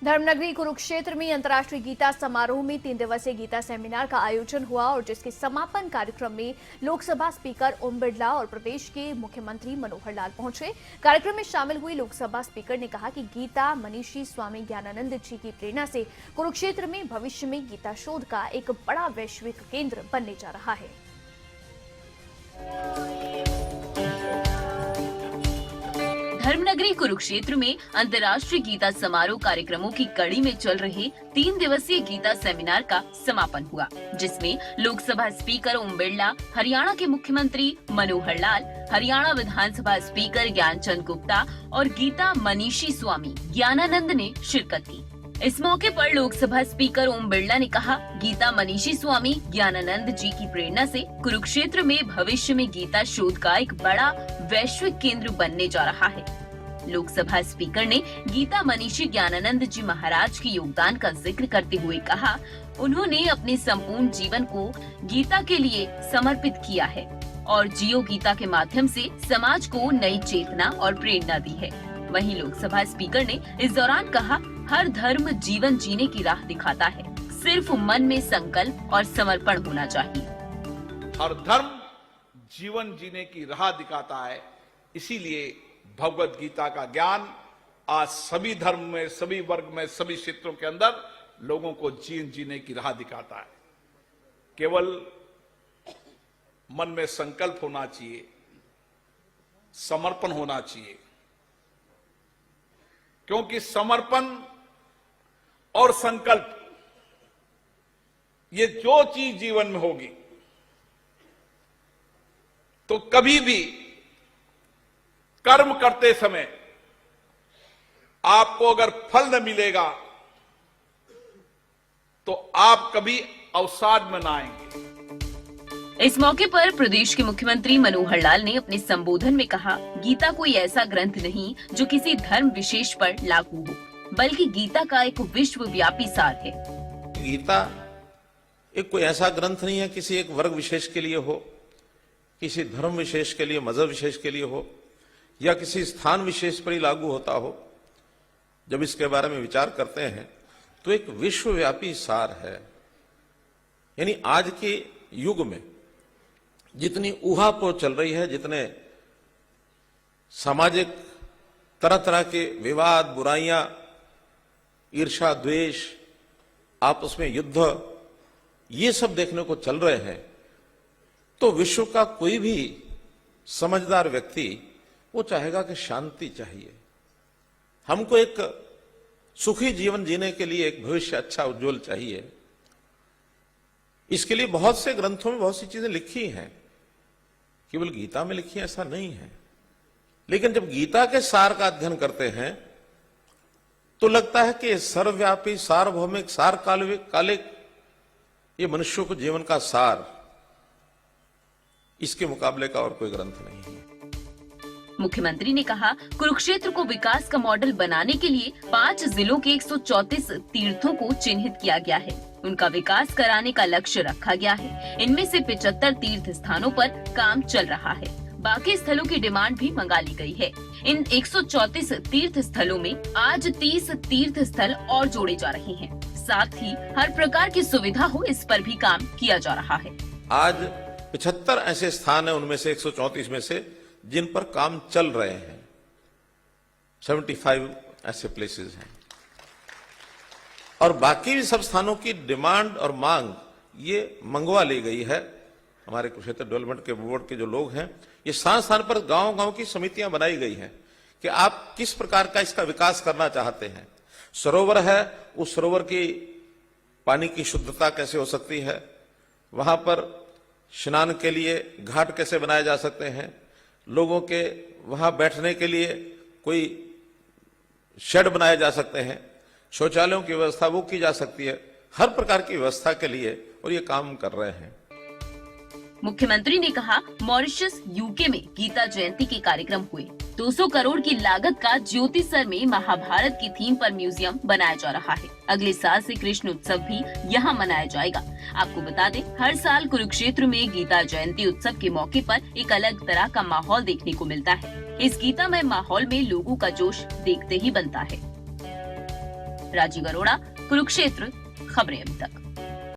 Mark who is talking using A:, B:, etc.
A: धर्मनगरी कुरुक्षेत्र में अंतर्राष्ट्रीय गीता समारोह में 3 दिवसीय गीता सेमिनार का आयोजन हुआ और जिसके समापन कार्यक्रम में लोकसभा स्पीकर ओम बिरला और प्रदेश के मुख्यमंत्री मनोहर लाल पहुंचे। कार्यक्रम में शामिल हुए लोकसभा स्पीकर ने कहा कि गीता मनीषी स्वामी ज्ञानानंद जी की प्रेरणा से कुरुक्षेत्र में भविष्य में गीता शोध का एक बड़ा वैश्विक केंद्र बनने जा रहा है।
B: धर्मनगरी कुरुक्षेत्र में अंतर्राष्ट्रीय गीता समारोह कार्यक्रमों की कड़ी में चल रहे 3 दिवसीय गीता सेमिनार का समापन हुआ, जिसमें लोकसभा स्पीकर ओम बिरला, हरियाणा के मुख्यमंत्री मनोहर लाल, हरियाणा विधानसभा स्पीकर ज्ञानचंद गुप्ता और गीता मनीषी स्वामी ज्ञानानंद ने शिरकत की। इस मौके पर लोकसभा स्पीकर ओम बिरला ने कहा, गीता मनीषी स्वामी ज्ञानानंद जी की प्रेरणा से कुरुक्षेत्र में भविष्य में गीता शोध का एक बड़ा वैश्विक केंद्र बनने जा रहा है। लोकसभा स्पीकर ने गीता मनीषी ज्ञानानंद जी महाराज के योगदान का जिक्र करते हुए कहा, उन्होंने अपने संपूर्ण जीवन को गीता के लिए समर्पित किया है और जियो गीता के माध्यम से समाज को नई चेतना और प्रेरणा दी है। वहीं लोकसभा स्पीकर ने इस दौरान कहा, हर धर्म जीवन जीने की राह दिखाता है, सिर्फ मन में संकल्प और समर्पण होना चाहिए।
C: हर धर्म जीवन जीने की राह दिखाता है, इसीलिए भगवत गीता का ज्ञान आज सभी धर्म में, सभी वर्ग में, सभी क्षेत्रों के अंदर लोगों को जीने की राह दिखाता है। केवल मन में संकल्प होना चाहिए, समर्पण होना चाहिए, क्योंकि समर्पण और संकल्प ये जो चीज जीवन में होगी तो कभी भी कर्म करते समय आपको अगर फल न मिलेगा तो आप कभी अवसाद में ना आएंगे।
B: इस मौके पर प्रदेश के मुख्यमंत्री मनोहर लाल ने अपने संबोधन में कहा, गीता कोई ऐसा ग्रंथ नहीं जो किसी धर्म विशेष पर लागू हो, बल्कि गीता का एक विश्वव्यापी सार है।
D: गीता एक कोई ऐसा ग्रंथ नहीं है किसी एक वर्ग विशेष के लिए हो, किसी धर्म विशेष के लिए, मजहब विशेष के लिए हो, या किसी स्थान विशेष पर ही लागू होता हो। जब इसके बारे में विचार करते हैं तो एक विश्वव्यापी सार है। यानी आज के युग में जितनी ऊहापोह चल रही है, जितने सामाजिक तरह तरह के विवाद, बुराइयां, ईर्ष्या, द्वेष, आपस में युद्ध, ये सब देखने को चल रहे हैं, तो विश्व का कोई भी समझदार व्यक्ति वो चाहेगा कि शांति चाहिए, हमको एक सुखी जीवन जीने के लिए एक भविष्य अच्छा उज्जवल चाहिए। इसके लिए बहुत से ग्रंथों में बहुत सी चीजें लिखी हैं, केवल गीता में लिखी ऐसा नहीं है। लेकिन जब गीता के सार का अध्ययन करते हैं तो लगता है कि सर्वव्यापी, सार्वभौमिक, सार्वकालिक ये मनुष्यों को जीवन का सार, इसके मुकाबले का और कोई ग्रंथ नहीं है।
B: मुख्यमंत्री ने कहा, कुरुक्षेत्र को विकास का मॉडल बनाने के लिए 5 जिलों के 134 तीर्थों को चिन्हित किया गया है। उनका विकास कराने का लक्ष्य रखा गया है। इनमें से 75 तीर्थ स्थानों पर काम चल रहा है। बाकी स्थलों की डिमांड भी मंगा ली गई है। इन 134 तीर्थ स्थलों में आज 30 तीर्थ स्थल और जोड़े जा रहे हैं। साथ ही हर प्रकार की सुविधा हो, इस पर भी काम किया जा रहा है।
D: आज 75 ऐसे स्थान है, उनमें से 134 में से जिन पर काम चल रहे हैं। 75 ऐसे प्लेसेस हैं और बाकी भी सब स्थानों की डिमांड और मांग ये मंगवा ली गई है। हमारे कुरुक्षेत्र डेवलपमेंट के बोर्ड के जो लोग हैं, ये स्थान पर गांव-गांव की समितियां बनाई गई हैं कि आप किस प्रकार का इसका विकास करना चाहते हैं। सरोवर है, उस सरोवर की पानी की शुद्धता कैसे हो सकती है, वहां पर स्नान के लिए घाट कैसे बनाए जा सकते हैं, लोगों के वहां बैठने के लिए कोई शेड बनाए जा सकते हैं, शौचालयों की व्यवस्था वो की जा सकती है। हर प्रकार की व्यवस्था के लिए और ये काम कर रहे हैं।
B: मुख्यमंत्री ने कहा, मॉरिशस, यूके में गीता जयंती के कार्यक्रम हुए। 200 करोड़ की लागत का ज्योतिसर में महाभारत की थीम पर म्यूजियम बनाया जा रहा है। अगले साल से कृष्ण उत्सव भी यहाँ मनाया जाएगा। आपको बता दें, हर साल कुरुक्षेत्र में गीता जयंती उत्सव के मौके पर एक अलग तरह का माहौल देखने को मिलता है। इस गीतामय माहौल में लोगों का जोश देखते ही बनता है। राजीव अरोड़ा, कुरुक्षेत्र, खबरें अभी तक।